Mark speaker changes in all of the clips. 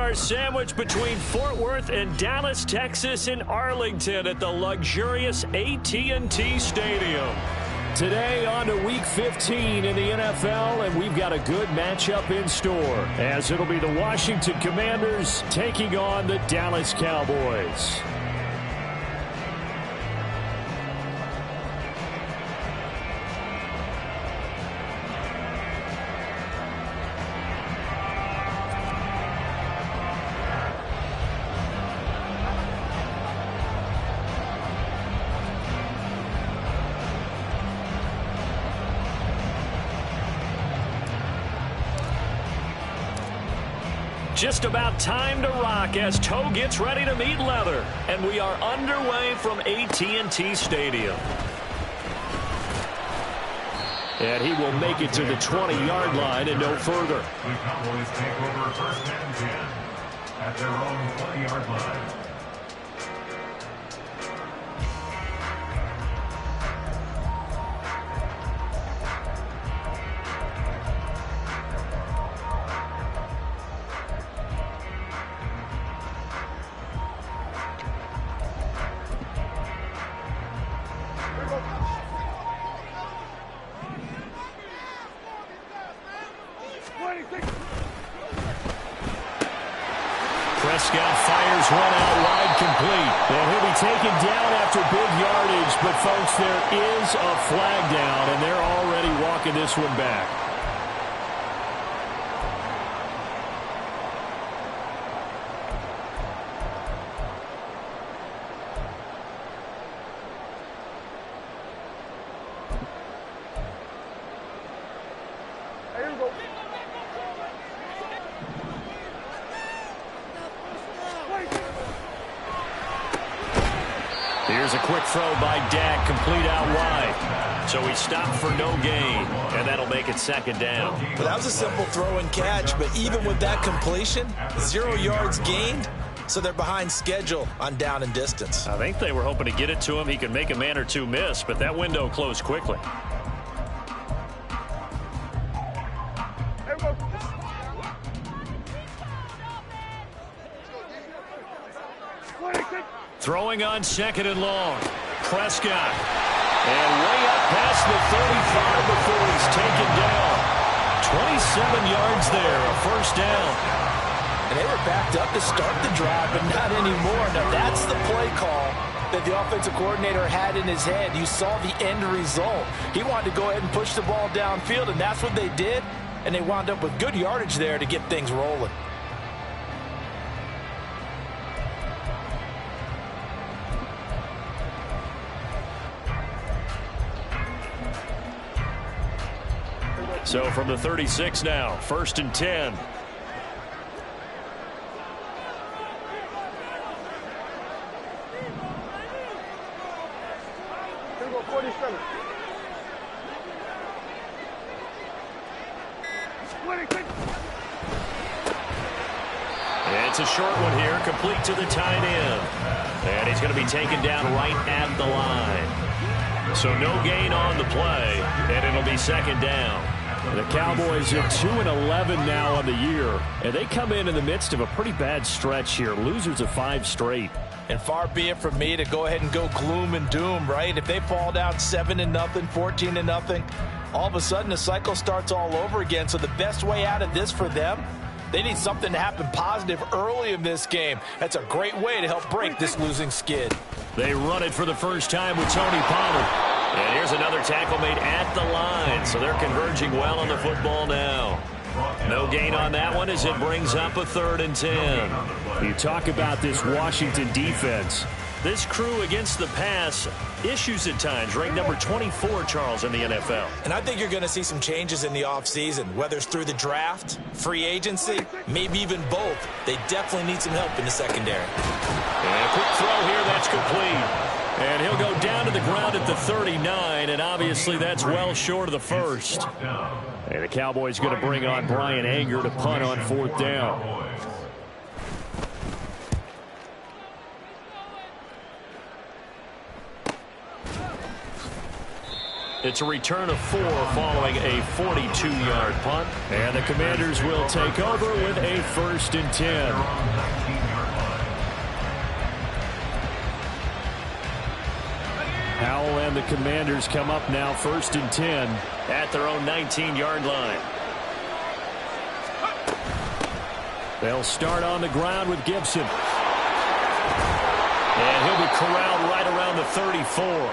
Speaker 1: are sandwiched between Fort Worth and Dallas, Texas in Arlington at the luxurious AT&T Stadium. Today on to Week 15 in the NFL, and we've got a good matchup in store, as it'll be the Washington Commanders taking on the Dallas Cowboys. Just about time to rock as toe gets ready to meet leather. And we are underway from AT&T Stadium. And he will make it to the 20-yard line and no further.
Speaker 2: The Cowboys take over first and 10 at their own 20-yard line.
Speaker 1: Prescott fires one out wide complete. And he'll be taken down after big yardage. But, folks, there is a flag down, and they're already walking this one back. Here's a quick throw by Dak, complete out wide. So he stopped for no gain, and that'll make it second down.
Speaker 3: Well, that was a simple throw and catch, but even with that completion, 0 yards gained, so they're behind schedule on down and distance.
Speaker 1: I think they were hoping to get it to him. He could make a man or two miss, but that window closed quickly. Throwing on second and long. Prescott. And way up past the 35 before he's taken down. 27 yards there, a first down.
Speaker 3: And they were backed up to start the drive, but not anymore. Now, that's the play call that the offensive coordinator had in his head. You saw the end result. He wanted to go ahead and push the ball downfield, and that's what they did. And they wound up with good yardage there to get things rolling.
Speaker 1: So from the 36 now, first and 10. And it's a short one here, complete to the tight end. And he's going to be taken down right at the line. So no gain on the play, and it'll be second down. The Cowboys are 2-11 now on the year, and they come in the midst of a pretty bad stretch here. Losers of 5 straight.
Speaker 3: And far be it from me to go ahead and go gloom and doom, right? If they fall down 7-0, 14-0, all of a sudden the cycle starts all over again. So the best way out of this for them, they need something to happen positive early in this game. That's a great way to help break this losing skid.
Speaker 1: They run it for the first time with Tony Pollard. And here's another tackle made at the line. So they're converging well on the football now. No gain on that one as it brings up a 3rd and 10. You talk about this Washington defense. This crew against the pass, issues at times, ranked number 24, Charles, in the NFL.
Speaker 3: And I think you're going to see some changes in the offseason, whether it's through the draft, free agency, maybe even both. They definitely need some help in the secondary.
Speaker 1: And a quick throw here, that's complete. And he'll go down to the ground at the 39, and obviously that's well short of the first. And the Cowboys going to bring on Brian Anger to punt on 4th down. It's a return of 4 following a 42-yard punt. And the Commanders will take over with a 1st and 10. Howell and the Commanders come up now 1st and 10 at their own 19-yard line. They'll start on the ground with Gibson. And he'll be corralled right around the 34.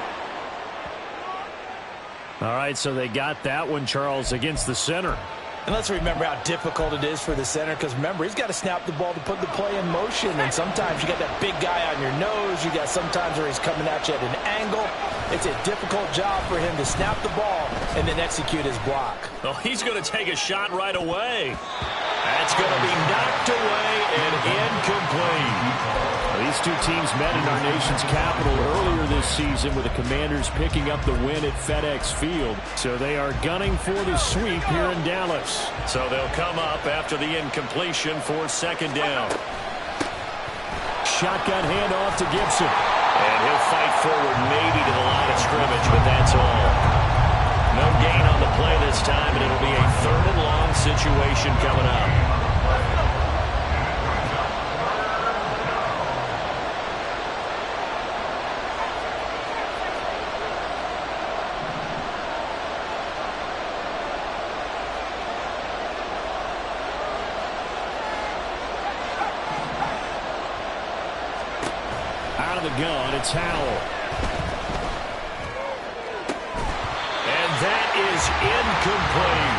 Speaker 1: All right, so they got that one, Charles, against the center.
Speaker 3: And let's remember how difficult it is for the center, because remember, he's got to snap the ball to put the play in motion, and sometimes you got that big guy on your nose. You got sometimes where he's coming at you at an angle. It's a difficult job for him to snap the ball and then execute his block.
Speaker 1: Oh, he's going to take a shot right away. That's going to be knocked away and incomplete. These two teams met in our nation's capital earlier this season with the Commanders picking up the win at FedEx Field. So they are gunning for the sweep here in Dallas. So they'll come up after the incompletion for 2nd down. Shotgun handoff to Gibson. And he'll fight forward maybe to the line of scrimmage, but that's all. No gain on the play this time, and it'll be a 3rd and long situation coming up. Out of the gun, it's Howell. And that is incomplete.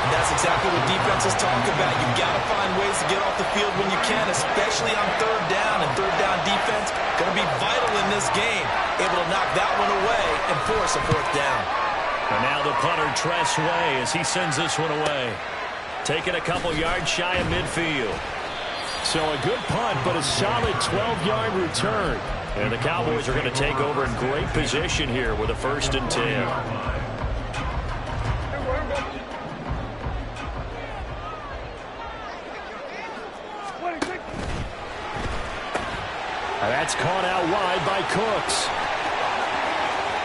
Speaker 3: And that's exactly what defenses talk about. You've got to find ways to get off the field when you can, especially on 3rd down. And 3rd down defense going to be vital in this game. Able to knock that one away and force a 4th down.
Speaker 1: And now the punter, Tress Way, as he sends this one away. Taking a couple yards shy of midfield. So a good punt, but a solid 12-yard return. And the Cowboys are going to take over in great position here with a 1st and 10. That's caught out wide by Cooks.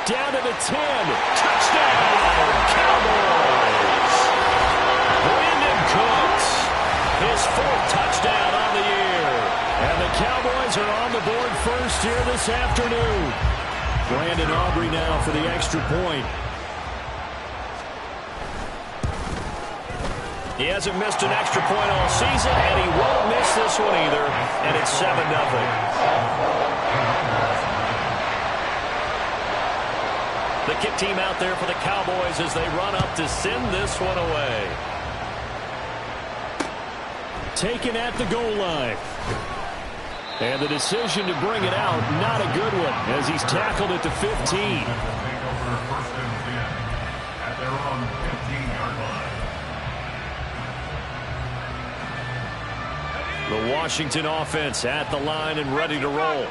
Speaker 1: Down to the 10. Touchdown, Cowboys! Brandon Cooks, his 4th touchdown on the year. And the Cowboys are on the board first here this afternoon. Brandon Aubrey now for the extra point. He hasn't missed an extra point all season, and he won't miss this one either. And it's 7-0. The kick team out there for the Cowboys as they run up to send this one away. Taken at the goal line. And the decision to bring it out, not a good one, as he's tackled at the 15.
Speaker 2: At their own 15-yard line.
Speaker 1: The Washington offense at the line and ready to roll.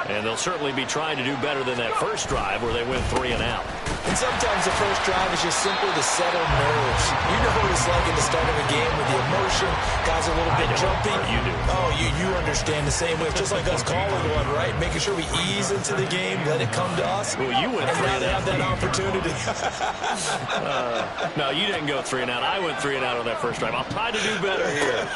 Speaker 1: And they'll certainly be trying to do better than that first drive where they went 3 and out.
Speaker 3: And sometimes the first drive is just simply to settle nerves. You know what it's like at the start of a game with the emotion. Guys are a little bit jumpy.
Speaker 1: You do.
Speaker 3: Oh, you understand the same way. It's just like us calling one, right? Making sure we ease into the game, let it come to us.
Speaker 1: Well, you went 3 and out.
Speaker 3: And now they have that opportunity.
Speaker 1: No, you didn't go 3 and out. I went 3 and out on that first drive. I'll try to do better here.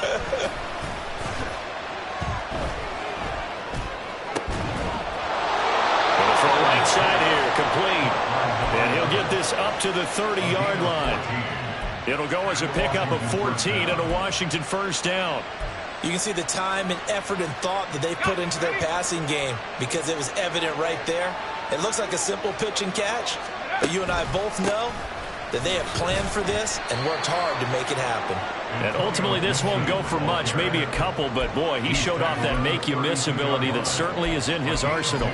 Speaker 1: Right side here, complete. And he'll get this up to the 30-yard line. It'll go as a pickup of 14 and a Washington 1st down.
Speaker 3: You can see the time and effort and thought that they put into their passing game because it was evident right there. It looks like a simple pitch and catch, but you and I both know that they have planned for this and worked hard to make it happen.
Speaker 1: And ultimately, this won't go for much, maybe a couple, but boy, he showed off that make-you-miss ability that certainly is in his arsenal.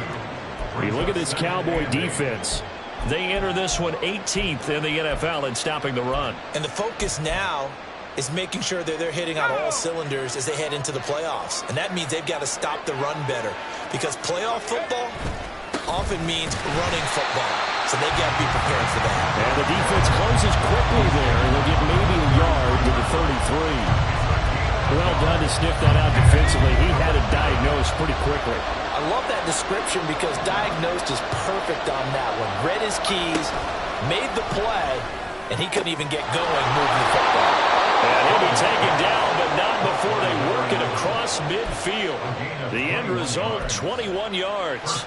Speaker 1: You look at this Cowboy defense. They enter this one 18th in the NFL in stopping the run.
Speaker 3: And the focus now is making sure that they're hitting on all cylinders as they head into the playoffs. And that means they've got to stop the run better. Because playoff football often means running football. So they've got to be prepared for that.
Speaker 1: And the defense closes quickly there. And they'll get maybe a yard to the 33. Well done to sniff that out defensively. He had it diagnosed pretty quickly.
Speaker 3: I love that description because diagnosed is perfect on that one. Read his keys, made the play, and he couldn't even get going moving the football.
Speaker 1: And he'll be taken down, but not before they work it across midfield. The end result, 21 yards.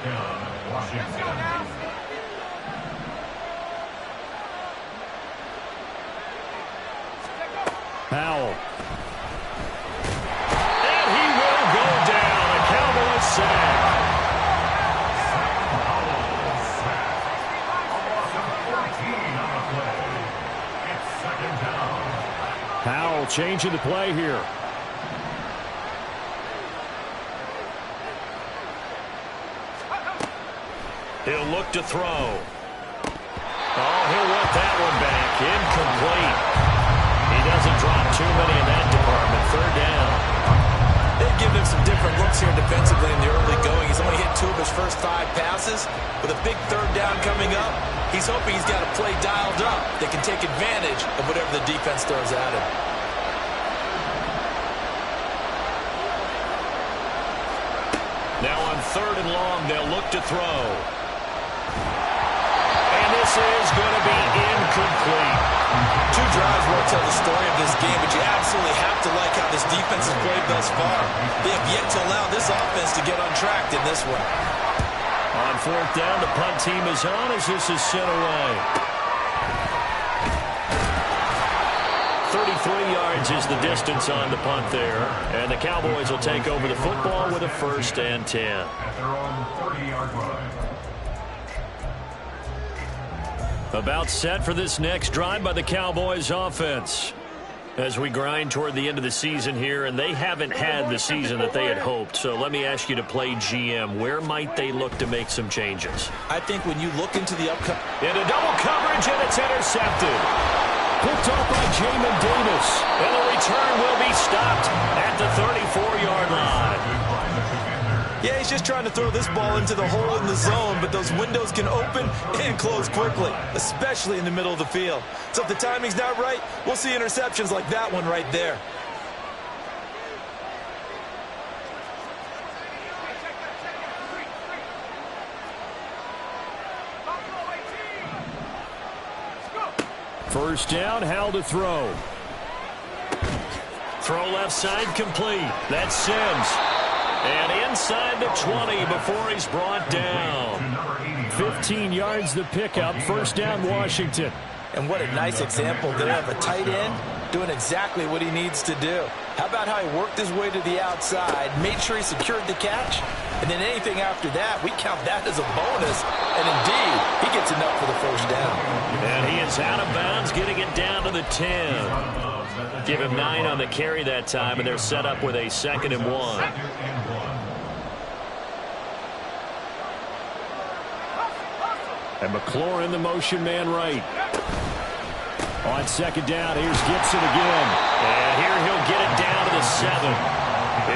Speaker 1: Powell. And he will go down. A Cowboys sack. Powell changing the play here. He'll look to throw. Oh, he'll want that one back. Incomplete. He doesn't drop too many in that department. Third down.
Speaker 3: They've given him some different looks here defensively in the early going. He's only hit 2 of his first 5 passes. With a big third down coming up, he's hoping he's got a play dialed up that can take advantage of whatever the defense throws at him.
Speaker 1: Now on 3rd and long, they'll look to throw. And this is going to be incomplete.
Speaker 3: 2 drives won't tell the story of this game, but you absolutely have to like how this defense has played thus far. They have yet to allow this offense to get untracked in this one.
Speaker 1: On 4th down, the punt team is on as this is sent away. 33 yards is the distance on the punt there. And the Cowboys will take over the football with a 1st and 10.
Speaker 2: At their own 30-yard line.
Speaker 1: About set for this next drive by the Cowboys offense. As we grind toward the end of the season here, and they haven't had the season that they had hoped. So let me ask you to play GM. Where might they look to make some changes?
Speaker 3: I think when you look into the upcoming...
Speaker 1: Into double coverage, and it's intercepted. Picked off by Jamin Davis. And the return will be stopped at the 34-yard line.
Speaker 3: Yeah, he's just trying to throw this ball into the hole in the zone, but those windows can open and close quickly, especially in the middle of the field. So if the timing's not right, we'll see interceptions like that one right there.
Speaker 1: First down, Howell to throw. Throw left side complete. That's Sims. And inside the 20 before he's brought down. 15 yards the pickup. First down, Washington.
Speaker 3: And what a nice example there of a tight end doing exactly what he needs to do. How about how he worked his way to the outside, made sure he secured the catch, and then anything after that, we count that as a bonus. And indeed, he gets enough for the first down.
Speaker 1: And he is out of bounds, getting it down to the 10. Give him 9 on the carry that time, and they're set up with a 2nd and 1. And McLaurin, the motion man right. On 2nd down, here's Gibson again. And here he'll get it down to the 7.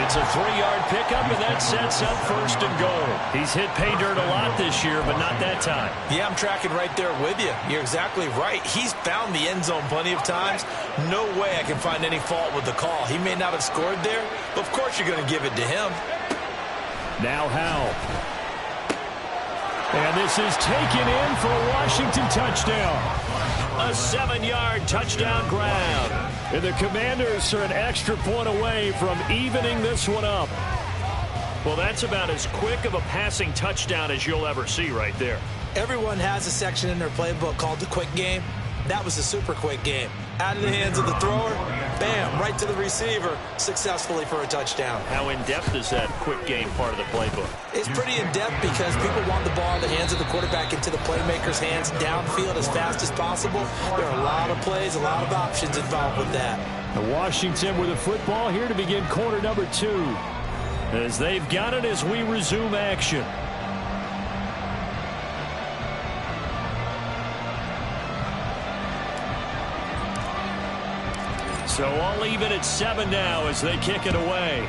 Speaker 1: It's a 3-yard pickup, and that sets up 1st and goal. He's hit pay dirt a lot this year, but not that time.
Speaker 3: Yeah, I'm tracking right there with you. You're exactly right. He's found the end zone plenty of times. No way I can find any fault with the call. He may not have scored there, but of course you're going to give it to him.
Speaker 1: Now Howell. And this is taken in for a Washington touchdown. A 7-yard touchdown grab. And the Commanders are an extra point away from evening this one up. Well, that's about as quick of a passing touchdown as you'll ever see right there.
Speaker 3: Everyone has a section in their playbook called the quick game. That was a super quick game. Out of the hands of the thrower, bam, right to the receiver, successfully for a touchdown.
Speaker 1: How in-depth is that quick game part of the playbook?
Speaker 3: It's pretty in-depth because people want the ball in the hands of the quarterback into the playmaker's hands downfield as fast as possible. There are a lot of plays, a lot of options involved with that.
Speaker 1: The Washington with the football here to begin quarter number 2. As they've got it as we resume action. So all even at 7 now as they kick it away.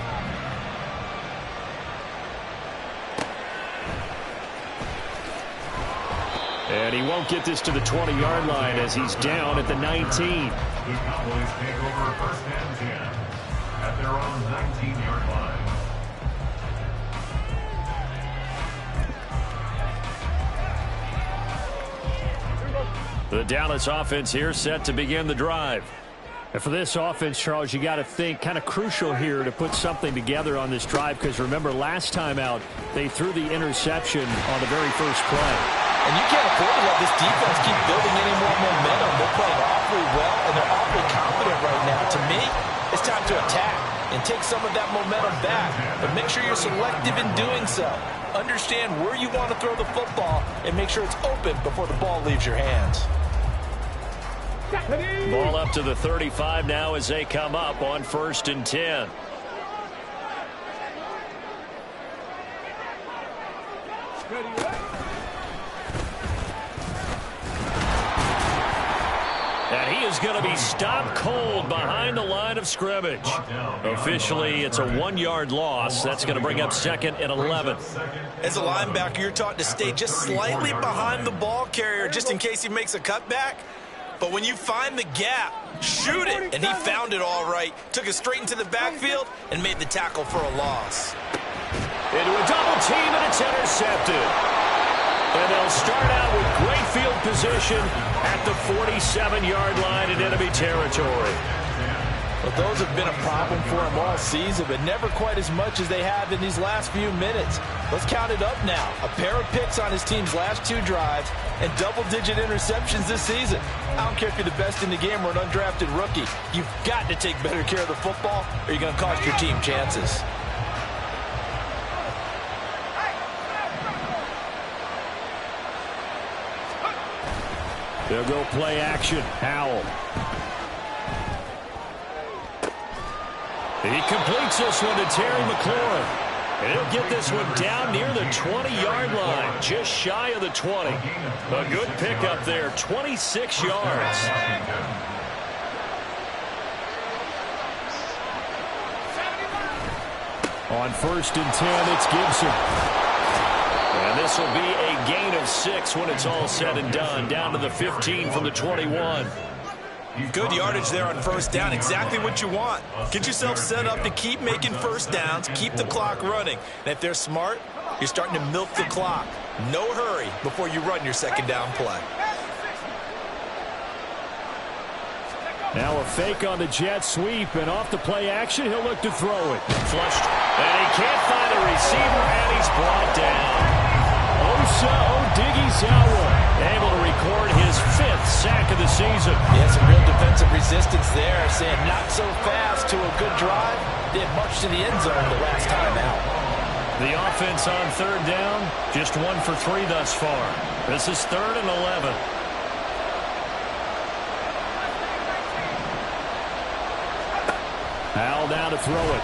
Speaker 1: And he won't get this to the 20-yard line as he's down at the 19.
Speaker 2: The Cowboys take over 1st and 10 at their own 19-yard line.
Speaker 1: The Dallas offense here set to begin the drive.
Speaker 4: And for this offense, Charles, you got to think kind of crucial here to put something together on this drive, because remember last time out they threw the interception on the very first play.
Speaker 3: And you can't afford to let this defense keep building any more momentum. They're playing awfully well, and they're awfully confident right now. To me, it's time to attack and take some of that momentum back. But make sure you're selective in doing so. Understand where you want to throw the football and make sure it's open before the ball leaves your hands.
Speaker 1: Ball up to the 35 now as they come up on 1st and 10. And he is going to be stopped cold behind the line of scrimmage. Officially, it's a 1-yard loss. That's going to bring up 2nd and 11.
Speaker 3: As a linebacker, you're taught to stay just slightly behind the ball carrier just in case he makes a cutback. But when you find the gap, shoot it. And he found it all right. Took it straight into the backfield and made the tackle for a loss.
Speaker 1: Into a double team, and it's intercepted. And they'll start out with great field position at the 47-yard line in enemy territory.
Speaker 3: Well, those have been a problem for him all season, but never quite as much as they have in these last few minutes. Let's count it up now. A pair of picks on his team's last 2 drives and double-digit interceptions this season. I don't care if you're the best in the game or an undrafted rookie. You've got to take better care of the football or you're going to cost your team chances.
Speaker 4: They'll go play action. Howell.
Speaker 1: He completes this one to Terry McLaurin. And he'll get this one down near the 20-yard line, just shy of the 20. A good pickup there, 26 yards.
Speaker 4: On 1st and 10, it's Gibson.
Speaker 1: And this will be a gain of 6 when it's all said and done, down to the 15 from the 21.
Speaker 3: Good yardage there on 1st down. Exactly what you want. Get yourself set up to keep making 1st downs, keep the clock running. And if they're smart, you're starting to milk the clock. No hurry before you run your 2nd down play.
Speaker 4: Now a fake on the jet sweep, and off the play action, he'll look to throw it.
Speaker 1: Flushed. And he can't find a receiver, and he's brought down.
Speaker 4: Osa Odighizuwa
Speaker 1: able to record his 5th sack of the season.
Speaker 3: Yeah, some real defensive resistance there, saying not so fast to a good drive. Did much to the end zone the last time out.
Speaker 1: The offense on 3rd down, just 1 for 3 thus far. This is 3rd and 11.
Speaker 4: Howell down to throw it.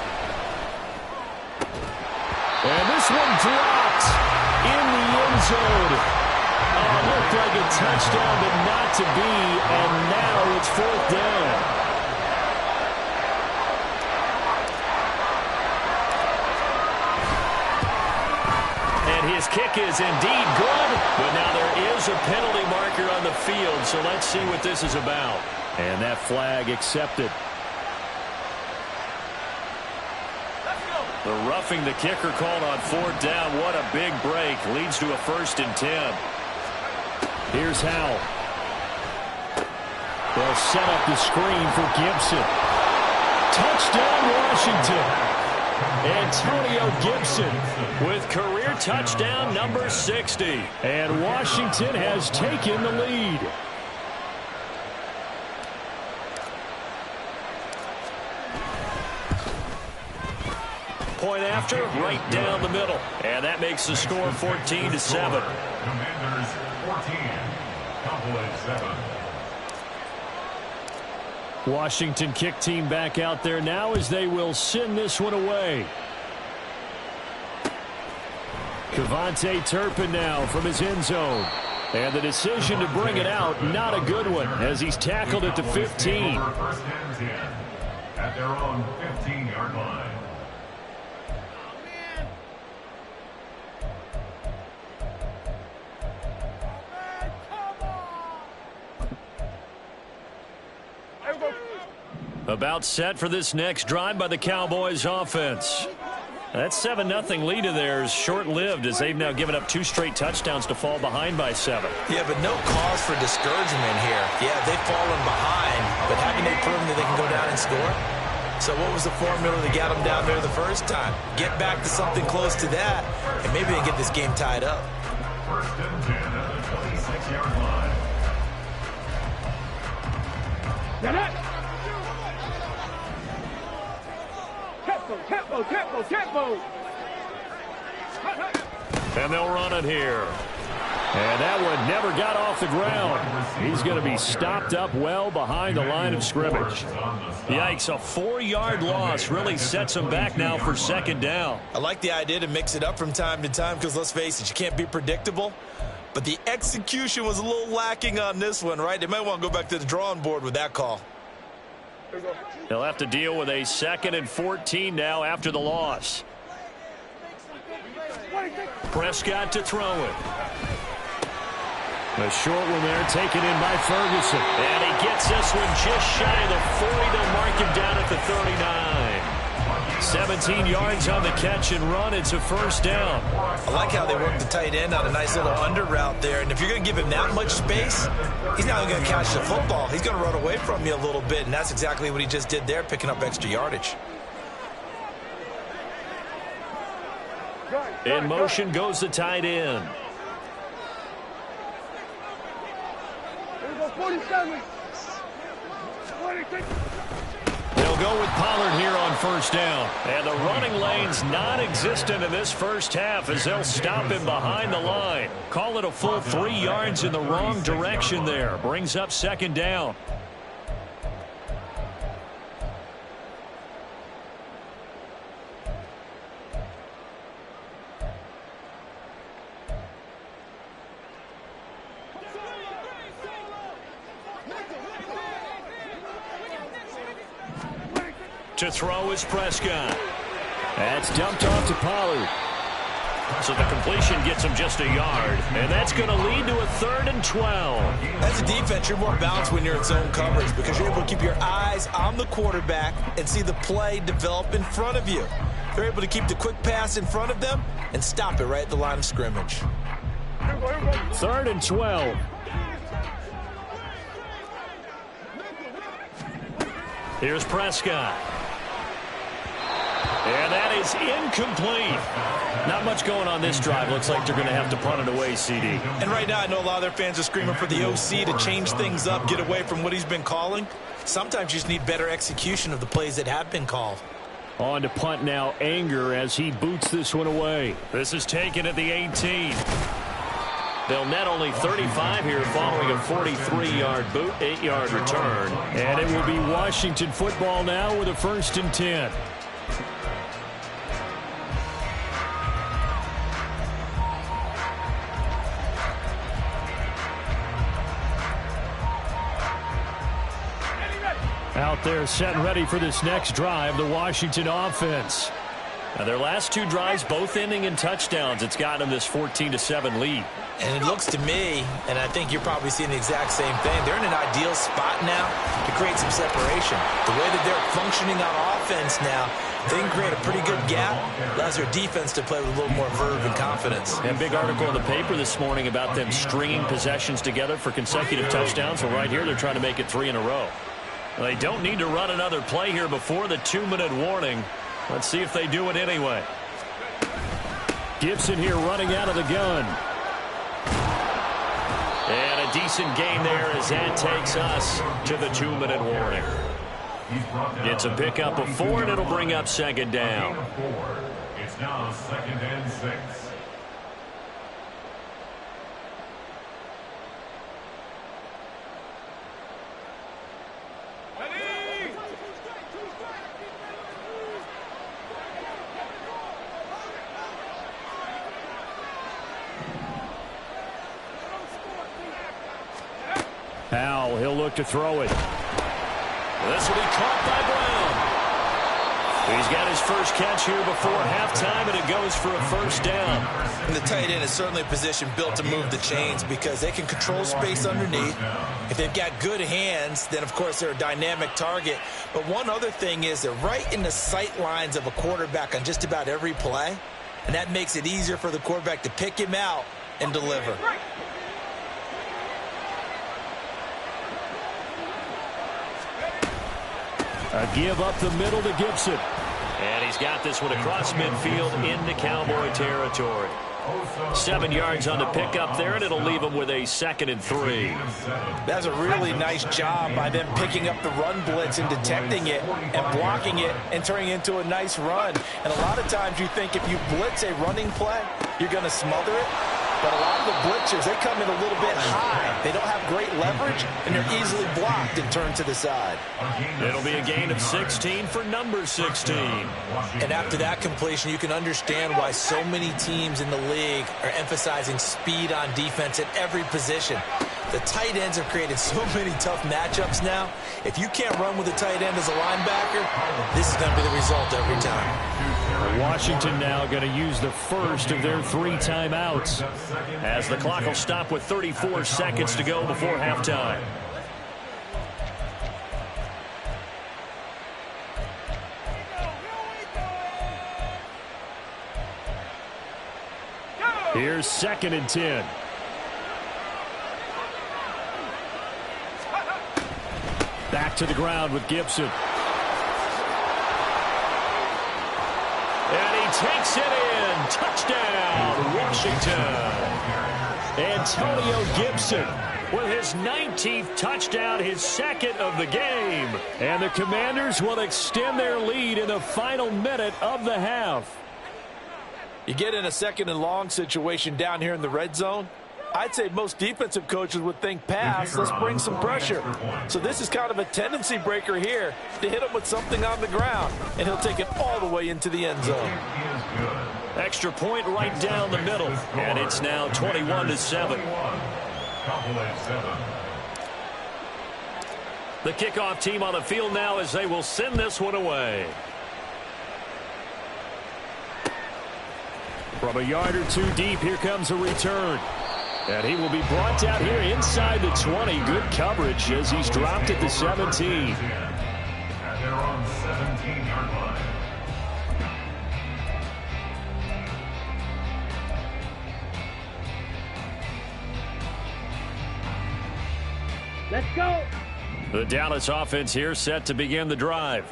Speaker 4: And this one dropped in the end zone. Looked like a touchdown, but not to be, and now it's 4th down.
Speaker 1: And his kick is indeed good, but now there is a penalty marker on the field, so let's see what this is about.
Speaker 4: And that flag accepted.
Speaker 1: The roughing the kicker called on 4th down. What a big break. Leads to a 1st and 10.
Speaker 4: Here's Howell. They'll set up the screen for Gibson. Touchdown, Washington. Antonio Gibson
Speaker 1: with career touchdown number 60.
Speaker 4: And Washington has taken the lead.
Speaker 1: Point after, right down the middle. And that makes the score 14-7.
Speaker 2: Commanders 14, Cowboys 7.
Speaker 4: Washington kick team back out there now as they will send this one away. Kevontae Turpin now from his end zone. And the decision to bring it out, not a good one, as he's tackled at the 15.
Speaker 2: First and 10 at their own 15-yard line.
Speaker 1: About set for this next drive by the Cowboys offense.
Speaker 4: That 7-0 lead of theirs short-lived as they've now given up 2 straight touchdowns to fall behind by 7.
Speaker 3: Yeah, but no cause for discouragement here. Yeah, they've fallen behind, but haven't they proven that they can go down and score? So what was the formula that got them down there the first time? Get back to something close to that, and maybe they can get this game tied up.
Speaker 2: First and 10 at the 26-yard line.
Speaker 5: Tempo.
Speaker 4: And they'll run it here. And that one never got off the ground. He's going to be stopped up well behind the line of scrimmage. Yikes, a 4-yard loss really sets him back now for second down.
Speaker 3: I like the idea to mix it up from time to time because, let's face it, you can't be predictable. But the execution was a little lacking on this one, right? They might want to go back to the drawing board with that call.
Speaker 4: They'll have to deal with a 2nd and 14 now after the loss. Prescott to throw it. A short one there taken in by Ferguson. And he gets this one just shy of the 40. They'll mark him down at the 39. 17 yards on the catch and run. It's a first down.
Speaker 3: I like how they work the tight end on a nice little under route there. And if you're going to give him that much space, he's not going to catch the football. He's going to run away from you a little bit. And that's exactly what he just did there, picking up extra yardage.
Speaker 4: In motion goes the tight end.
Speaker 5: 47.
Speaker 4: They'll go with Pollard here on first down. And the running lane's non-existent in this first half as they'll stop him behind the line. Call it a full 3 yards in the wrong direction there. Brings up second down. To throw is Prescott. That's dumped off to Pollard. So the completion gets him just a yard. And that's going to lead to a 3rd and 12.
Speaker 3: As a defense, you're more balanced when you're in zone coverage because you're able to keep your eyes on the quarterback and see the play develop in front of you. They're able to keep the quick pass in front of them and stop it right at the line of scrimmage.
Speaker 4: 3rd and 12. Here's Prescott. And that is incomplete. Not much going on this drive. Looks like they're going to have to punt it away, CD.
Speaker 3: And right now, I know a lot of their fans are screaming for the OC to change things up, get away from what he's been calling. Sometimes you just need better execution of the plays that have been called.
Speaker 4: On to punt now, Anger, as he boots this one away. This is taken at the 18. They'll net only 35 here following a 43-yard boot, 8-yard return. And it will be Washington football now with a 1st and 10. Out there set and ready for this next drive, the Washington offense. Now their last 2 drives both ending in touchdowns. It's gotten them this 14-7 lead.
Speaker 3: And it looks to me, and I think you're probably seeing the exact same thing, they're in an ideal spot now to create some separation. The way that they're functioning on offense now, they can create a pretty good gap. Allows their defense to play with a little more verve and confidence.
Speaker 4: A big article in the paper this morning about them stringing possessions together for consecutive touchdowns. Well, right here they're trying to make it 3 in a row. They don't need to run another play here before the 2-minute warning. Let's see if they do it anyway. Gibson here running out of the gun. And a decent gain there as that takes us to the 2-minute warning. It's a pickup of 4, and it'll bring up second down.
Speaker 2: It's now 2nd and 6.
Speaker 4: Powell, he'll look to throw it.
Speaker 1: This will be caught by Brown.
Speaker 4: He's got his first catch here before halftime, and it goes for a first down.
Speaker 3: And the tight end is certainly a position built to move the chains because they can control space underneath. If they've got good hands, then, of course, they're a dynamic target. But one other thing is they're right in the sight lines of a quarterback on just about every play, and that makes it easier for the quarterback to pick him out and deliver.
Speaker 4: A give up the middle to Gibson.
Speaker 1: And he's got this one across midfield into Cowboy territory. 7 yards on the pickup there, and it'll leave him with a 2nd and 3.
Speaker 3: That's a really nice job by them picking up the run blitz and detecting it and blocking it and turning it into a nice run. And a lot of times you think if you blitz a running play, you're going to smother it. But a lot of the blitzers, they come in a little bit high. They don't have great leverage, and they're easily blocked and turned to the side.
Speaker 1: It'll be a gain of 16 for number 16.
Speaker 3: And after that completion, you can understand why so many teams in the league are emphasizing speed on defense at every position. The tight ends have created so many tough matchups now. If you can't run with a tight end as a linebacker, this is going to be the result every time.
Speaker 4: Washington now going to use the first of their 3 timeouts,
Speaker 1: as the clock will stop with 34 seconds to go before halftime.
Speaker 4: Here's 2nd and 10. Back to the ground with Gibson.
Speaker 1: And he takes it in. Touchdown, Washington.
Speaker 4: Antonio Gibson
Speaker 1: With his 19th touchdown, his 2nd of the game.
Speaker 4: And the Commanders will extend their lead in the final minute of the half.
Speaker 3: You get in a 2nd and long situation down here in the red zone, I'd say most defensive coaches would think pass, let's bring some pressure. So this is kind of a tendency breaker here to hit him with something on the ground, and he'll take it all the way into the end zone.
Speaker 1: Extra point right down the middle, and it's now 21-7. The kickoff team on the field now as they will send this one away.
Speaker 4: From a yard or two deep, here comes a return. And he will be brought down here inside the 20. Good coverage as he's dropped at the 17.
Speaker 2: And they're on 17-yard line.
Speaker 5: Let's go.
Speaker 1: The Dallas offense here set to begin the drive.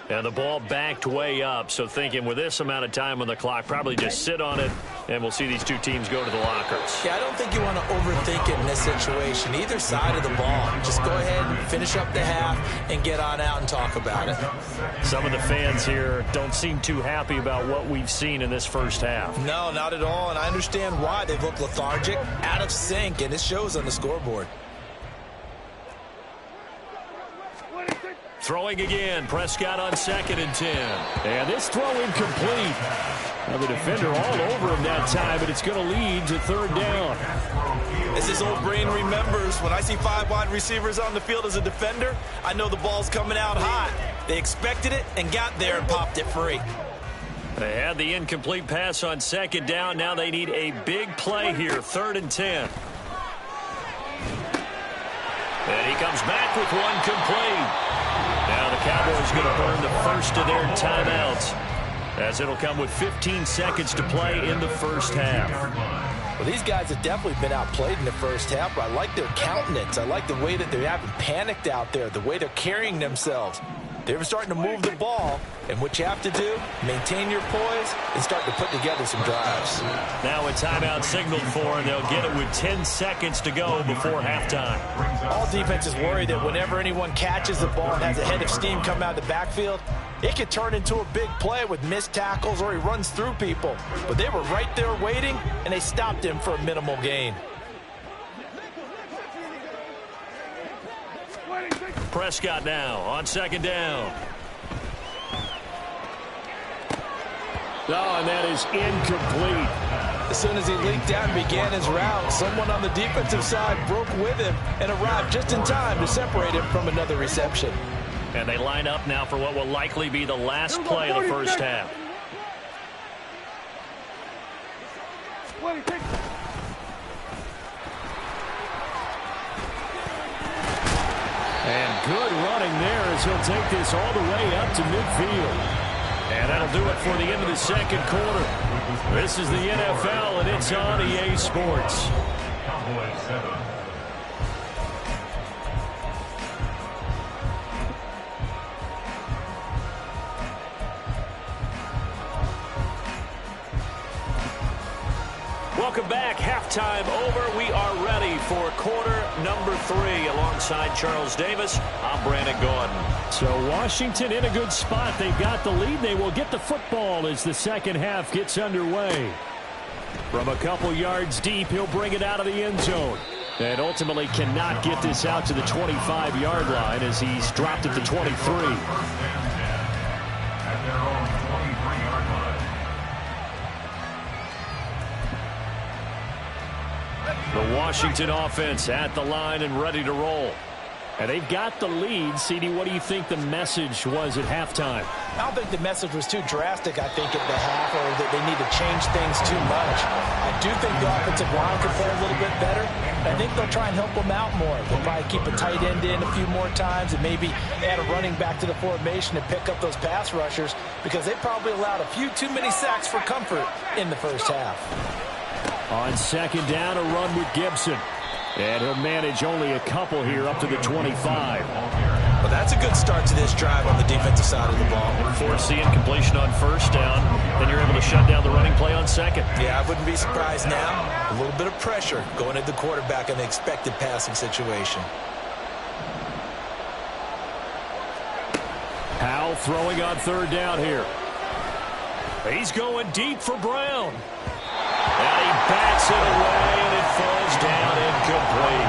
Speaker 1: And the ball backed way up, so thinking with this amount of time on the clock, probably just sit on it, and we'll see these two teams go to the lockers.
Speaker 3: Yeah, I don't think you want to overthink it in this situation. Either side of the ball. Just go ahead and finish up the half and get on out and talk about it.
Speaker 1: Some of the fans here don't seem too happy about what we've seen in this first half.
Speaker 3: No, not at all, and I understand why. They've looked lethargic, out of sync, and it shows on the scoreboard.
Speaker 1: Throwing again, Prescott on 2nd and 10.
Speaker 4: And this throw incomplete. Now the defender all over him that time, but it's going to lead to 3rd down.
Speaker 3: As his old brain remembers, when I see 5 wide receivers on the field as a defender, I know the ball's coming out hot. They expected it and got there and popped it free.
Speaker 1: They had the incomplete pass on 2nd down. Now they need a big play here, 3rd and 10. And he comes back with one complete. Now the Cowboys going to burn the first of their timeouts, as it'll come with 15 seconds to play in the first half.
Speaker 3: Well, these guys have definitely been outplayed in the first half, but I like their countenance. I like the way that they haven't panicked out there, the way they're carrying themselves. They're starting to move the ball, and what you have to do, maintain your poise and start to put together some drives.
Speaker 1: Now a timeout signaled for, and they'll get it with 10 seconds to go before halftime.
Speaker 3: All defenses worry that whenever anyone catches the ball and has a head of steam come out of the backfield, it could turn into a big play with missed tackles or he runs through people. But they were right there waiting, and they stopped him for a minimal gain.
Speaker 1: Prescott now on 2nd down.
Speaker 4: Oh, and that is incomplete.
Speaker 3: As soon as he leaked out and began his route, someone on the defensive side broke with him and arrived just in time to separate him from another reception.
Speaker 4: And they line up now for what will likely be the last play of the first half. And good running there as he'll take this all the way up to midfield. And that'll do it for the end of the second quarter. This is the NFL, and it's on EA Sports.
Speaker 2: Cowboys 7.
Speaker 1: Welcome back. Halftime over. We are ready for quarter number 3. Alongside Charles Davis, I'm Brandon Gordon.
Speaker 4: So Washington in a good spot. They've got the lead. They will get the football as the second half gets underway. From a couple yards deep, he'll bring it out of the end zone. And ultimately cannot get this out to the 25-yard line as he's dropped at the 23.
Speaker 2: At their own 23-yard line.
Speaker 4: The Washington offense at the line and ready to roll. And they've got the lead. CD, what do you think the message was at halftime?
Speaker 3: I don't think the message was too drastic, I think, at the half, or that they need to change things too much. I do think the offensive line could play a little bit better. I think they'll try and help them out more. They'll probably keep a tight end in a few more times and maybe add a running back to the formation and pick up those pass rushers, because they probably allowed a few too many sacks for comfort in the first half.
Speaker 4: On second down, a run with Gibson. And he'll manage only a couple here up to the 25.
Speaker 3: Well, that's a good start to this drive on the defensive side of the ball.
Speaker 1: Force the incompletion on first down. Then you're able to shut down the running play on second.
Speaker 3: Yeah, I wouldn't be surprised now. A little bit of pressure going at the quarterback in the expected passing situation.
Speaker 4: Howell throwing on third down here. He's going deep for Brown.
Speaker 1: And he bats it away, and it falls down incomplete.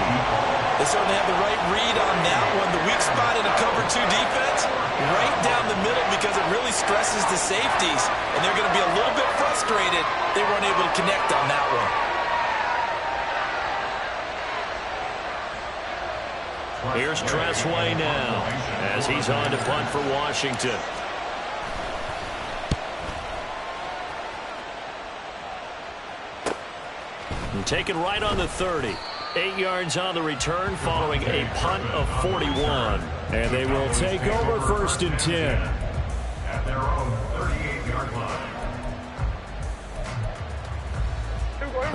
Speaker 3: They certainly have the right read on that one. The weak spot in a cover 2 defense, right down the middle, because it really stresses the safeties. And they're going to be a little bit frustrated they weren't able to connect on that one.
Speaker 1: Here's Tressway now as he's on to punt for Washington. And taken right on the 30. 8 yards on the return following a punt of 41.
Speaker 4: And they will take over first and 10.
Speaker 2: At their own 38-yard line.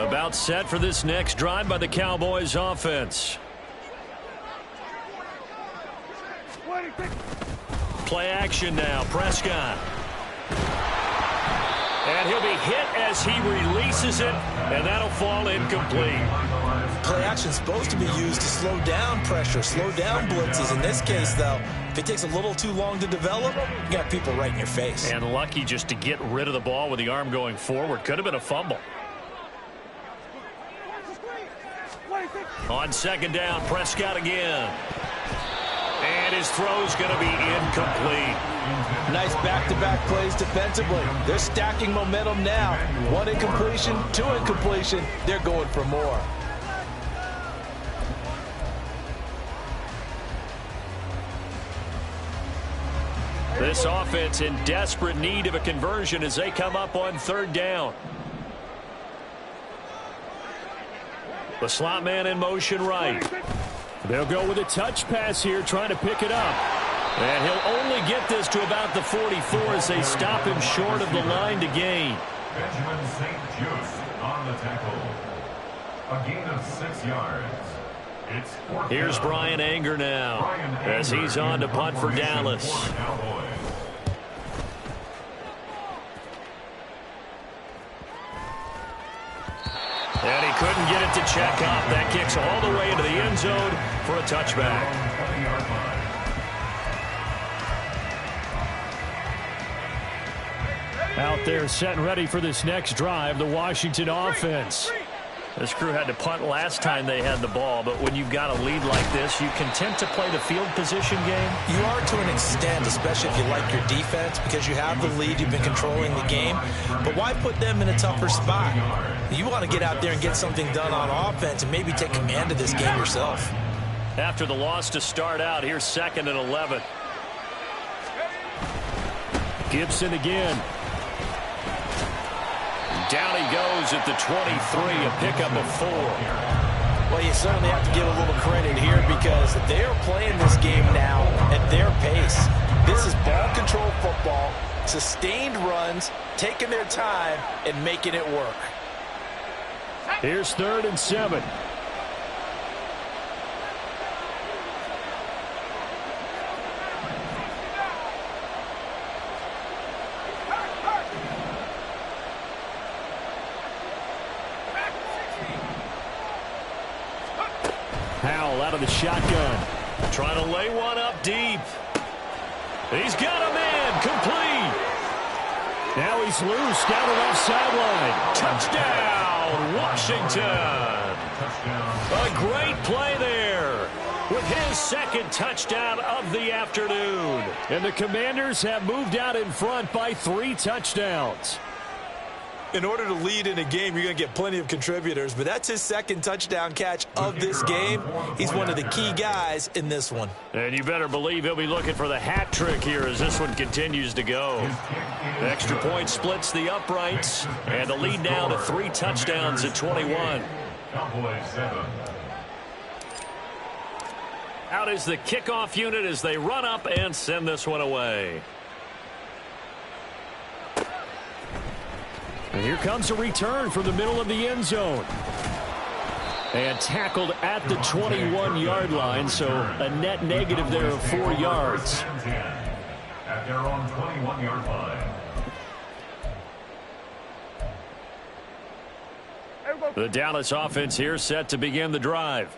Speaker 4: About set for this next drive by the Cowboys offense. Play action now. Prescott. And he'll be hit as he releases it, and that'll fall incomplete.
Speaker 3: Play action is supposed to be used to slow down pressure, slow down blitzes. In this case, though, if it takes a little too long to develop, you got people right in your face.
Speaker 4: And lucky just to get rid of the ball with the arm going forward. Could have been a fumble. On second down, Prescott again. And his throw's going to be incomplete.
Speaker 3: Nice back-to-back plays defensively. They're stacking momentum now. 1 incompletion, 2 incompletion. They're going for more.
Speaker 4: This offense in desperate need of a conversion as they come up on third down. The slot man in motion right. They'll go with a touch pass here, trying to pick it up. And he'll only get this to about the 44 as they stop him short of the line to gain.
Speaker 2: Benjamin St. Just on the tackle. A gain of 6 yards. It's fourth
Speaker 4: Here's
Speaker 2: down.
Speaker 4: Brian Anger now as he's on to punt for Dallas. And he couldn't get it to check up. That kicks all the way into the end zone for a touchback. Out there set and ready for this next drive, the Washington offense. This crew had to punt last time they had the ball, but when you've got a lead like this, you content to play the field position game?
Speaker 3: You are to an extent, especially if you like your defense, because you have the lead, you've been controlling the game. But why put them in a tougher spot? You want to get out there and get something done on offense and maybe take command of this game yourself.
Speaker 4: After the loss to start out, here's 2nd and 11. Gibson again. Down he goes at the 23, a pickup of 4.
Speaker 3: Well, you certainly have to give a little credit here because they're playing this game now at their pace. This is ball control football, sustained runs, taking their time, and making it work.
Speaker 4: Here's 3rd and 7. Out of the shotgun. Trying to lay one up deep. He's got a man. Complete. Now he's loose down the left sideline. Touchdown, Washington. A great play there with his 2nd touchdown of the afternoon. And the Commanders have moved out in front by 3 touchdowns.
Speaker 3: In order to lead in a game, you're going to get plenty of contributors, but that's his 2nd touchdown catch of this game. He's one of the key guys in this one.
Speaker 4: And you better believe he'll be looking for the hat trick here as this one continues to go. The extra point splits the uprights, and the lead now to 3 touchdowns at 21.
Speaker 2: Cowboys 7.
Speaker 4: Out is the kickoff unit as they run up and send this one away. And here comes a return from the middle of the end zone. And tackled at the 21-yard line, so a net negative there of 4 yards.
Speaker 2: At their own 21-yard line.
Speaker 4: The Dallas offense here set to begin the drive.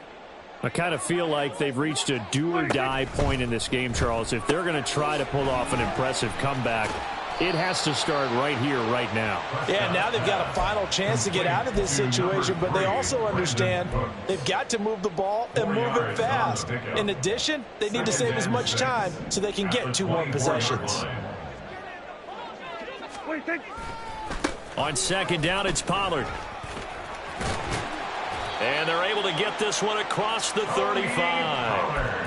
Speaker 4: I kind of feel like they've reached a do-or-die point in this game, Charles. If they're going to try to pull off an impressive comeback, it has to start right here, right now.
Speaker 3: Yeah, now they've got a final chance to get out of this situation, but they also understand they've got to move the ball and move it fast. In addition, they need to save as much time so they can get 2 more possessions.
Speaker 4: On 2nd down, it's Pollard. And they're able to get this one across the 35.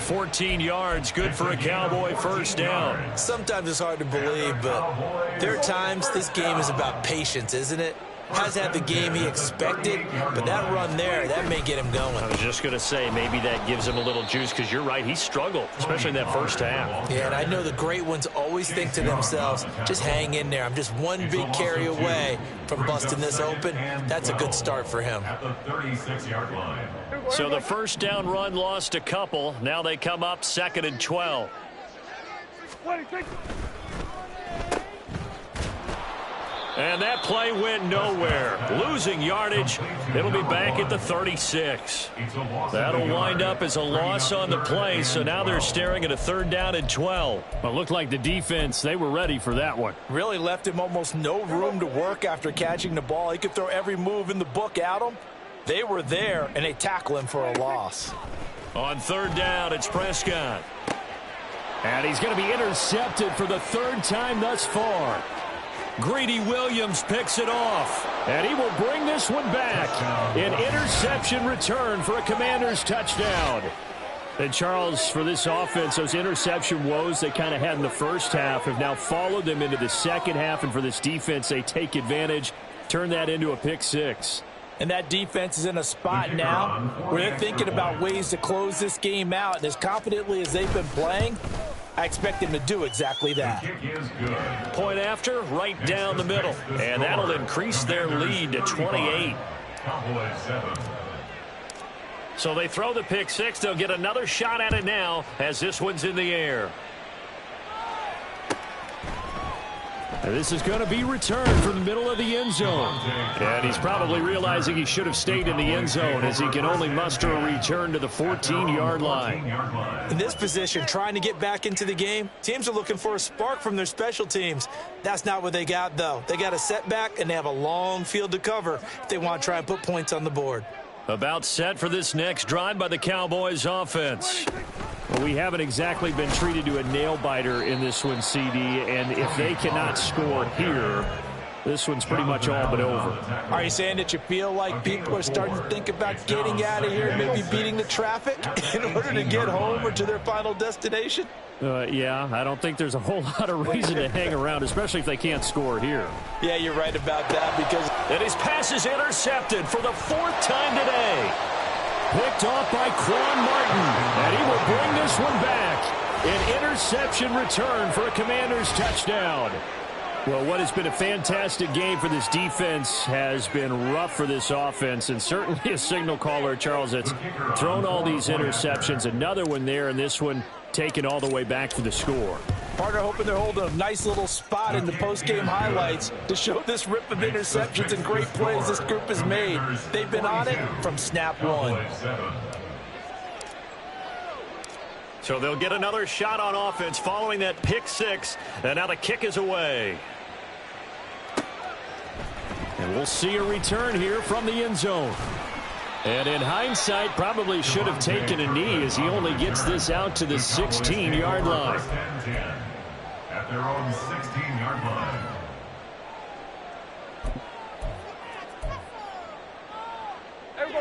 Speaker 4: 14 yards, good for a Cowboy 1st down.
Speaker 3: Sometimes it's hard to believe, but there are times this game is about patience, isn't it? Hasn't had the game he expected, but that run there, that may get him going.
Speaker 4: I was just going to say, maybe that gives him a little juice, because you're right, he struggled, especially in that 1st half.
Speaker 3: Yeah, and I know the great ones always think to themselves, just hang in there. I'm just one big carry away from busting this open. That's a good start for him.
Speaker 2: At the 36-yard line.
Speaker 4: So the 1st down run lost a couple. Now they come up 2nd and 12. And that play went nowhere. Losing yardage. It'll be back at the 36. That'll wind up as a loss on the play, so now they're staring at a 3rd down and 12. Well, it looked like the defense, they were ready for that one.
Speaker 3: Really left him almost no room to work after catching the ball. He could throw every move in the book at him. They were there, and they tackle him for a loss.
Speaker 4: On 3rd down, it's Prescott. And he's going to be intercepted for the 3rd time thus far. Greedy Williams picks it off, and he will bring this one back. An interception return for a Commanders touchdown. And Charles, for this offense, those interception woes they kind of had in the 1st half have now followed them into the 2nd half, and for this defense, they take advantage, turn that into a pick 6.
Speaker 3: And that defense is in a spot now where they're thinking about ways to close this game out, and as confidently as they've been playing, I expect them to do exactly that.
Speaker 4: Point after, right down the middle. And that'll increase their lead to 28. So they throw the pick 6. They'll get another shot at it now as this one's in the air. And this is going to be returned from the middle of the end zone. And he's probably realizing he should have stayed in the end zone as he can only muster a return to the 14-yard line.
Speaker 3: In this position, trying to get back into the game, teams are looking for a spark from their special teams. That's not what they got, though. They got a setback, and they have a long field to cover if they want to try and put points on the board.
Speaker 4: About set for this next drive by the Cowboys offense. Well, we haven't exactly been treated to a nail-biter in this one, CD, and if they cannot score here, this one's pretty much all but over.
Speaker 3: Are you saying that you feel like people are starting to think about getting out of here, maybe beating the traffic in order to get home or to their final destination?
Speaker 4: Yeah, I don't think there's a whole lot of reason to hang around, especially if they can't score here.
Speaker 3: Yeah, you're right about that because...
Speaker 1: And his pass is intercepted for the 4th time today.
Speaker 4: Picked off by Quan Martin, and he will bring this one back. An interception return for a Commanders touchdown. Well, what has been a fantastic game for this defense has been rough for this offense, and certainly a signal caller, Charles, that's thrown all these interceptions. Another one there, and this one taken all the way back for the score.
Speaker 3: Partner hoping they're holding a nice little spot in the post-game highlights to show this rip of interceptions and great plays this group has made. They've been on it from snap one.
Speaker 1: So they'll get another shot on offense following that pick 6, and now the kick is away.
Speaker 4: And we'll see a return here from the end zone. And in hindsight, probably should have taken a knee as he only gets this out to the 16-yard line.
Speaker 2: At their own 16-yard line.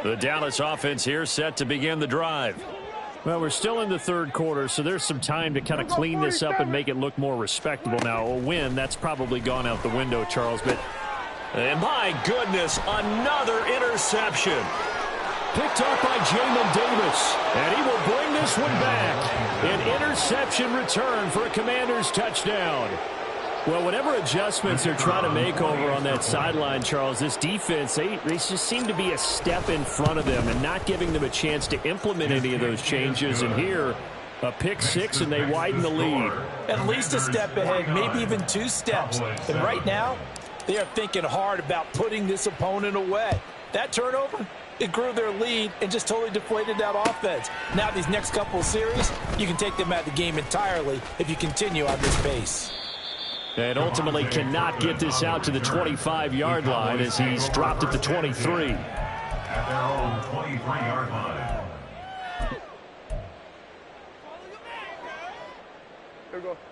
Speaker 1: The Dallas offense here set to begin the drive.
Speaker 4: Well, we're still in the third quarter, so there's some time to kind of clean this up and make it look more respectable. Now, a win, that's probably gone out the window, Charles. But
Speaker 1: and my goodness, another interception.
Speaker 4: Picked off by Jamin Davis, and he will bring this one back. An interception return for a Commanders touchdown. Well, whatever adjustments they're trying to make over on that sideline, Charles, this defense, they just seem to be a step in front of them and not giving them a chance to implement any of those changes. And here, a pick 6, and they widen the lead.
Speaker 3: At least a step ahead, maybe even 2 steps. And right now, they are thinking hard about putting this opponent away. That turnover, it grew their lead and just totally deflated that offense. Now these next couple of series, you can take them out of the game entirely if you continue on this pace.
Speaker 4: And ultimately cannot get this out to the 25-yard line as he's dropped at the 23.
Speaker 2: At their own 23-yard line.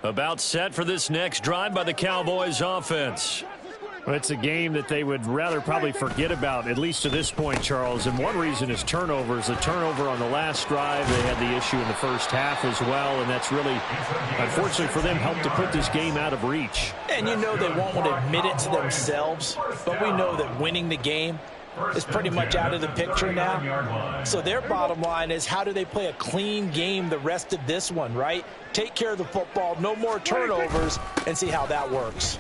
Speaker 1: About set for this next drive by the Cowboys offense.
Speaker 4: Well, it's a game that they would rather probably forget about, at least to this point, Charles. And one reason is turnovers. A turnover on the last drive. They had the issue in the first half as well, and that's really, unfortunately for them, helped to put this game out of reach.
Speaker 3: And you know they won't want to admit it to themselves, but we know that winning the game is pretty much out of the picture now. So their bottom line is, how do they play a clean game the rest of this one, right? Take care of the football, no more turnovers, and see how that works.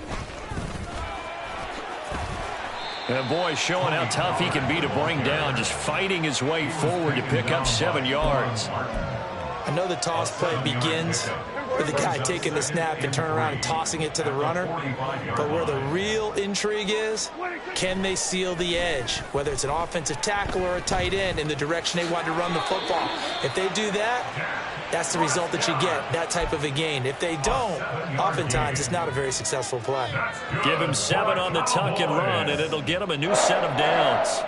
Speaker 1: And boy, showing how tough he can be to bring down, just fighting his way forward to pick up 7 yards.
Speaker 3: I know the toss play begins with the guy taking the snap and turn around and tossing it to the runner. But where the real intrigue is, can they seal the edge? Whether it's an offensive tackle or a tight end in the direction they want to run the football. If they do that, that's the result that you get, that type of a gain. If they don't, oftentimes it's not a very successful play.
Speaker 1: Give him 7 on the tuck and run, and it'll get him a new set of downs.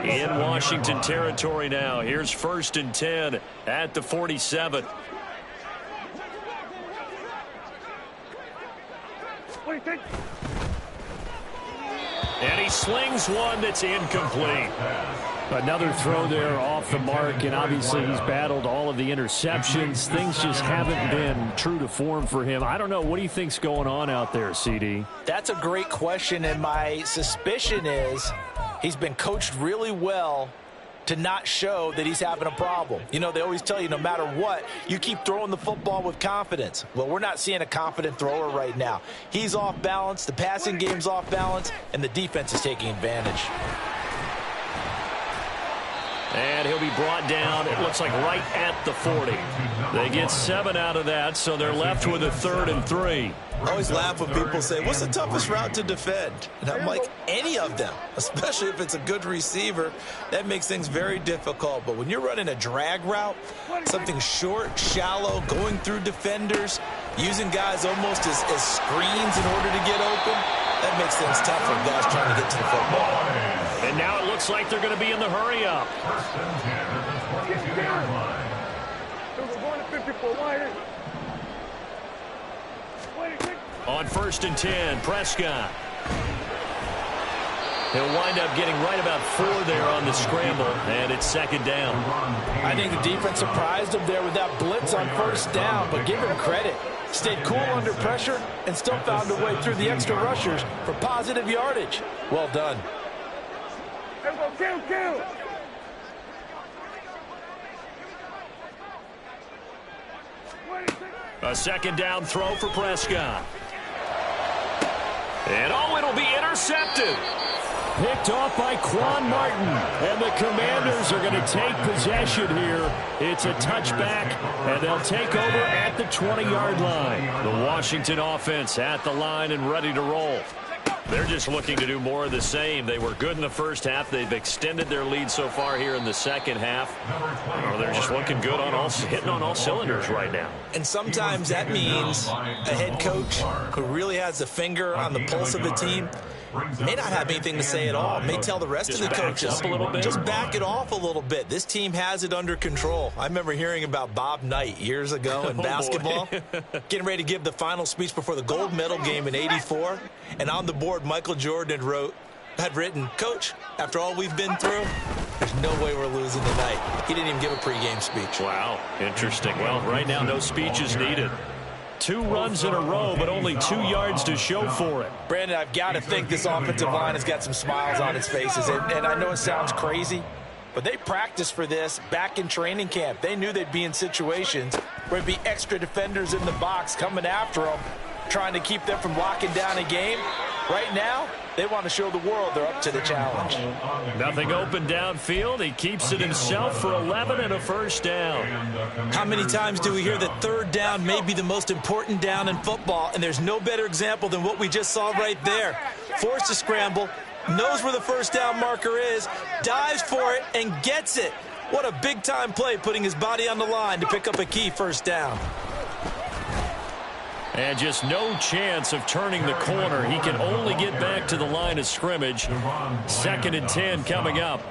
Speaker 1: In Washington territory now. Here's 1st and 10 at the 47. And he slings one that's incomplete.
Speaker 4: Another throw there off the mark, and obviously he's battled all of the interceptions. Things just haven't been true to form for him. I don't know. What do you think's going on out there, CD?
Speaker 3: That's a great question, and my suspicion is he's been coached really well to not show that he's having a problem. You know, they always tell you no matter what, you keep throwing the football with confidence. Well, we're not seeing a confident thrower right now. He's off balance, the passing game's off balance, and the defense is taking advantage.
Speaker 1: And he'll be brought down, it looks like right at the 40. They get 7 out of that, so they're left with a 3rd and 3.
Speaker 3: I always laugh when people say, what's the toughest route to defend? And I'm like, any of them, especially if it's a good receiver. That makes things very difficult. But when you're running a drag route, something short, shallow, going through defenders, using guys almost as screens in order to get open, that makes things tough for guys trying to get to the football.
Speaker 1: And now it looks like they're going to be in the hurry-up.
Speaker 4: On 1st and 10, Prescott. He'll wind up getting right about 4 there on the scramble, and it's 2nd down.
Speaker 3: I think the defense surprised him there with that blitz on 1st down, but give him credit. Stayed cool under pressure and still found a way through the extra rushers for positive yardage. Well done.
Speaker 5: Kill.
Speaker 4: A 2nd down throw for Prescott. And it'll be intercepted. Picked off by Quan Martin. And the Commanders are going to take possession here. It's a touchback, and they'll take over at the 20-yard line. The Washington offense at the line and ready to roll. They're just looking to do more of the same. They were good in the first half. They've extended their lead so far here in the second half. They're just looking good hitting on all cylinders right now.
Speaker 3: And sometimes that means a head coach who really has a finger on the pulse of the team may not have anything to say at all. May tell the rest of the coaches, just back it off a little bit. This team has it under control. I remember hearing about Bob Knight years ago in basketball, getting ready to give the final speech before the gold medal game in '84. And on the board, Michael Jordan had written, "Coach, after all we've been through, there's no way we're losing tonight." He didn't even give a pregame speech.
Speaker 4: Wow, interesting. Well, right now, no speech is needed. 2 runs in a row, but only 2 yards to show for it.
Speaker 3: Brandon, I've got to think this offensive line has got some smiles on its faces. And I know it sounds crazy, but they practiced for this back in training camp. They knew they'd be in situations where there'd be extra defenders in the box coming after them, trying to keep them from locking down a game. Right now, they want to show the world they're up to the challenge.
Speaker 4: Nothing open downfield. He keeps it himself for 11 and a 1st down.
Speaker 3: How many times do we hear that 3rd down may be the most important down in football, and there's no better example than what we just saw right there. Forced to scramble, knows where the 1st down marker is, dives for it, and gets it. What a big-time play, putting his body on the line to pick up a key 1st down.
Speaker 4: And just no chance of turning the corner. He can only get back to the line of scrimmage. 2nd and 10 coming up.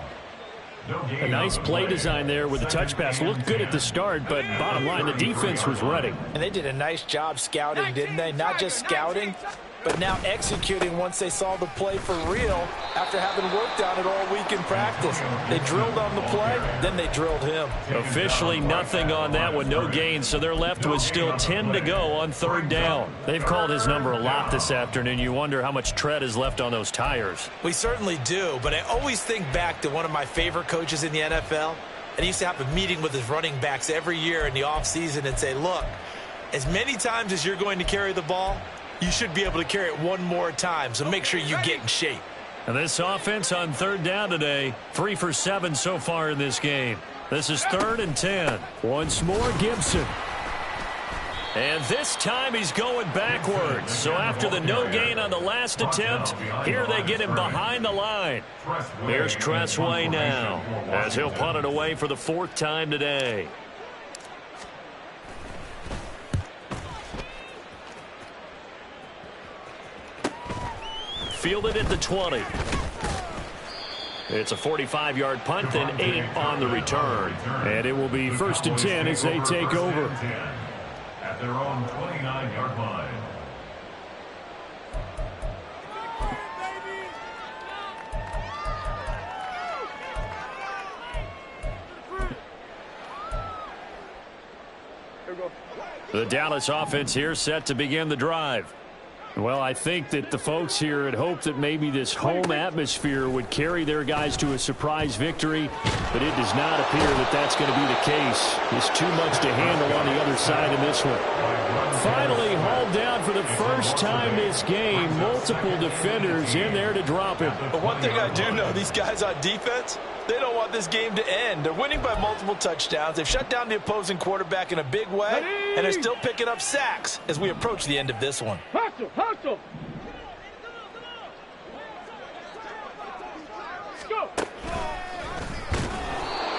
Speaker 4: A nice play design there with the touch pass. Looked good at the start, but bottom line, the defense was ready.
Speaker 3: And they did a nice job scouting, didn't they? Not just scouting, but now executing once they saw the play for real after having worked on it all week in practice. They drilled on the play, then they drilled him.
Speaker 4: Officially nothing on that one, no gain, so they're left with still 10 to go on 3rd down. They've called his number a lot this afternoon. You wonder how much tread is left on those tires.
Speaker 3: We certainly do, but I always think back to one of my favorite coaches in the NFL, and he used to have a meeting with his running backs every year in the offseason and say, look, as many times as you're going to carry the ball, you should be able to carry it one more time, so make sure you get in shape.
Speaker 4: And this offense on 3rd down today, 3 for 7 so far in this game. This is 3rd and 10. Once more, Gibson. And this time he's going backwards. So after the no gain on the last attempt, here they get him behind the line. Here's Tressway now, as he'll punt it away for the 4th time today. Fielded at the 20. It's a 45-yard punt, then 8 on the return. And it will be 1st and 10 as they take over.
Speaker 2: At their own 29-yard line.
Speaker 4: The Dallas offense here set to begin the drive. Well, I think that the folks here had hoped that maybe this home atmosphere would carry their guys to a surprise victory, but it does not appear that that's going to be the case. It's too much to handle on the other side of this one. Finally hauled down for the first time this game. Multiple defenders in there to drop him.
Speaker 3: But one thing I do know, these guys on defense, they don't want this game to end. They're winning by multiple touchdowns. They've shut down the opposing quarterback in a big way, and they're still picking up sacks as we approach the end of this one.
Speaker 5: Hustle! Let's go!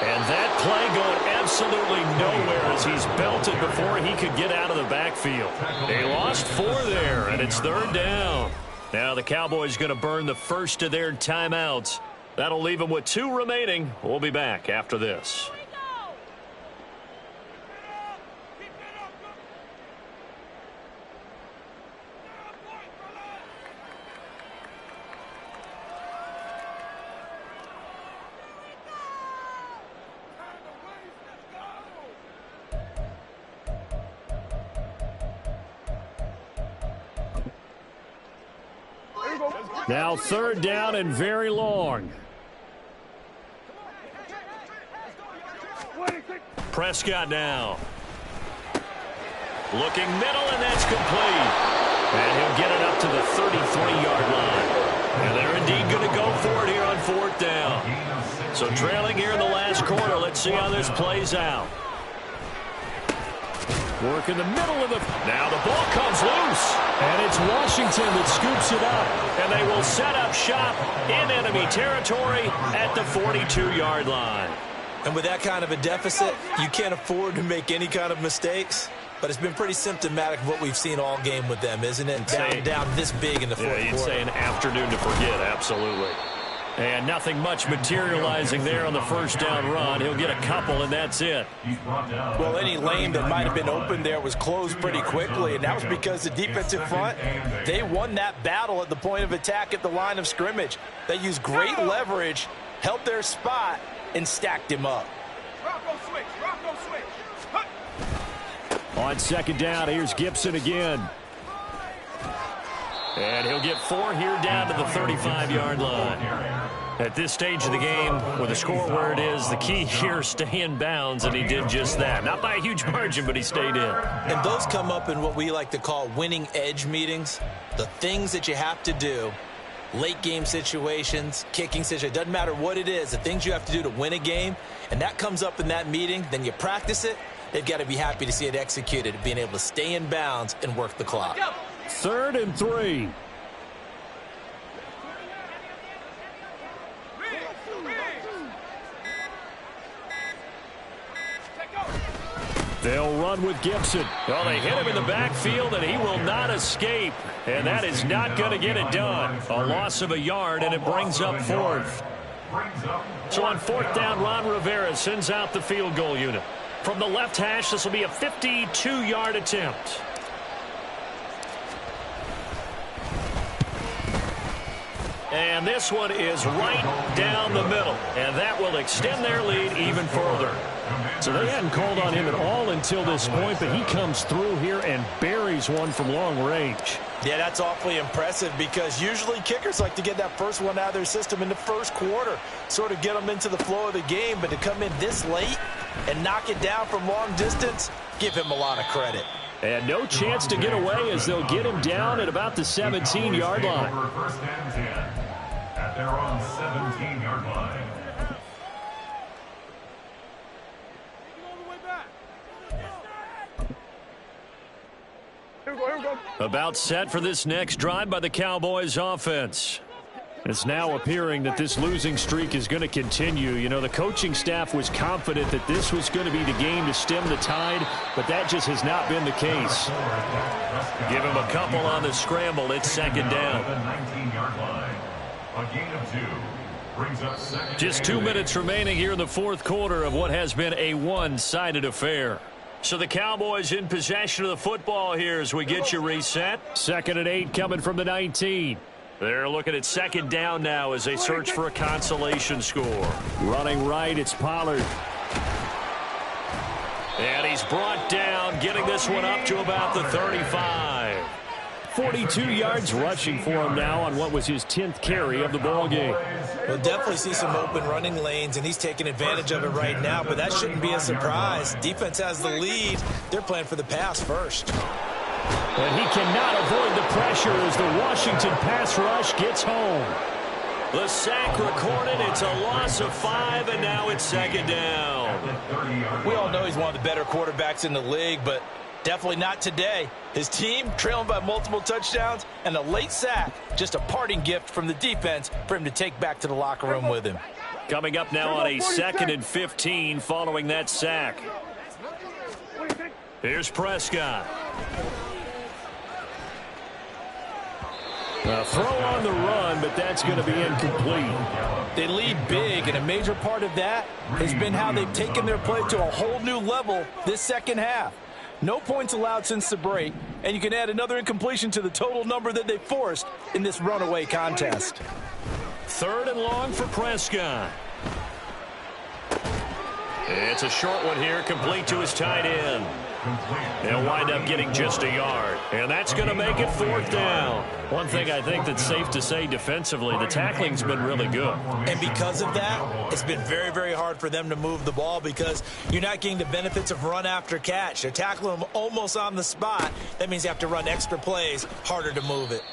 Speaker 4: And that play going absolutely nowhere as he's belted before he could get out of the backfield. They lost 4 there, and it's 3rd down. Now the Cowboys going to burn the first of their timeouts. That'll leave them with 2 remaining. We'll be back after this. Now 3rd down and very long. Prescott now. Looking middle, and that's complete. And he'll get it up to the 33-yard line. And they're indeed going to go for it here on 4th down. So trailing here in the last quarter. Let's see how this plays out. Work in the middle of the... Now the ball comes loose. And it's Washington that scoops it up. And they will set up shop in enemy territory at the 42-yard line.
Speaker 3: And with that kind of a deficit, you can't afford to make any kind of mistakes. But it's been pretty symptomatic of what we've seen all game with them, isn't it? Down this big in the fourth quarter.
Speaker 4: You'd say an afternoon to forget, absolutely. And nothing much materializing there on the 1st down run. He'll get a couple, and that's it.
Speaker 3: Well, any lane that might have been open there was closed pretty quickly, and that was because the defensive front, they won that battle at the point of attack at the line of scrimmage. They used great leverage, held their spot, and stacked him up.
Speaker 4: On 2nd down, here's Gibson again. And he'll get 4 here down to the 35-yard line. At this stage of the game, with the score where it is, the key here, stay in bounds, and he did just that. Not by a huge margin, but he stayed in.
Speaker 3: And those come up in what we like to call winning edge meetings. The things that you have to do, late game situations, kicking situations, doesn't matter what it is, the things you have to do to win a game, and that comes up in that meeting, then you practice it. They've got to be happy to see it executed, being able to stay in bounds and work the clock.
Speaker 4: 3rd and 3. They'll run with Gibson. Well, they hit him in the backfield, and he will not escape. And that is not going to get it done. A loss of a yard, and it brings up 4th. So on 4th down, Ron Rivera sends out the field goal unit. From the left hash, this will be a 52-yard attempt. And this one is right down the middle. And that will extend their lead even further. So they hadn't called on him at all until this point, but he comes through here and buries one from long range.
Speaker 3: Yeah, that's awfully impressive because usually kickers like to get that first one out of their system in the 1st quarter, sort of get them into the flow of the game, but to come in this late and knock it down from long distance, give him a lot of credit.
Speaker 4: And no chance to get away as they'll get him down at about the 17-yard line.
Speaker 2: First and 10 at their own 17-yard line.
Speaker 4: About set for this next drive by the Cowboys offense. It's now appearing that this losing streak is going to continue. You know, the coaching staff was confident that this was going to be the game to stem the tide, but that just has not been the case. Give him a couple on the scramble. It's 2nd down.
Speaker 2: A gain of 2 brings up 2nd.
Speaker 4: Just 2 minutes remaining here in the 4th quarter of what has been a one-sided affair. So the Cowboys in possession of the football here as we get you reset. 2nd and 8 coming from the 19. They're looking at 2nd down now as they search for a consolation score. Running right, it's Pollard. And he's brought down, getting this one up to about the 35. 42 yards rushing for him now on what was his 10th carry of the ball game.
Speaker 3: We'll definitely see some open running lanes, and he's taking advantage of it right now, but that shouldn't be a surprise. Defense has the lead. They're playing for the pass first.
Speaker 4: And he cannot avoid the pressure as the Washington pass rush gets home. The sack recorded. It's a loss of 5, and now it's 2nd down.
Speaker 3: We all know he's one of the better quarterbacks in the league, but definitely not today. His team trailing by multiple touchdowns, and a late sack, just a parting gift from the defense for him to take back to the locker room with him.
Speaker 4: Coming up now on a 2nd and 15 following that sack. Here's Prescott. A throw on the run, but that's going to be incomplete.
Speaker 3: They lead big, and a major part of that has been how they've taken their play to a whole new level this second half. No points allowed since the break, and you can add another incompletion to the total number that they forced in this runaway contest.
Speaker 4: 3rd and long for Prescott. It's a short one here, complete to his tight end. They'll wind up getting just a yard. And that's going to make it 4th down. One thing I think that's safe to say defensively, the tackling's been really good.
Speaker 3: And because of that, it's been very, very hard for them to move the ball because you're not getting the benefits of run after catch. They're tackling them almost on the spot. That means you have to run extra plays, harder to move it.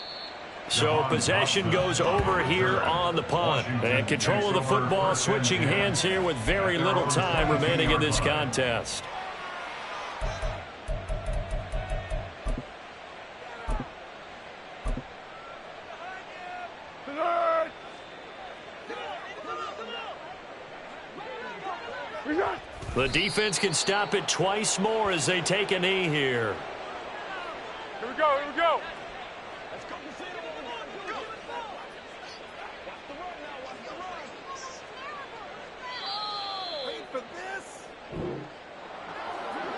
Speaker 4: So possession goes over here on the punt. And control of the football, switching hands here with very little time remaining in this contest. The defense can stop it twice more as they take a knee here.
Speaker 6: Here we go, here we go.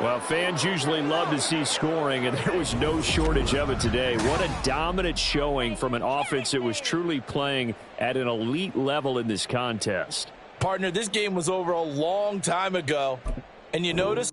Speaker 4: Well, fans usually love to see scoring, and there was no shortage of it today. What a dominant showing from an offense that was truly playing at an elite level in this contest.
Speaker 3: Partner, this game was over a long time ago. And you notice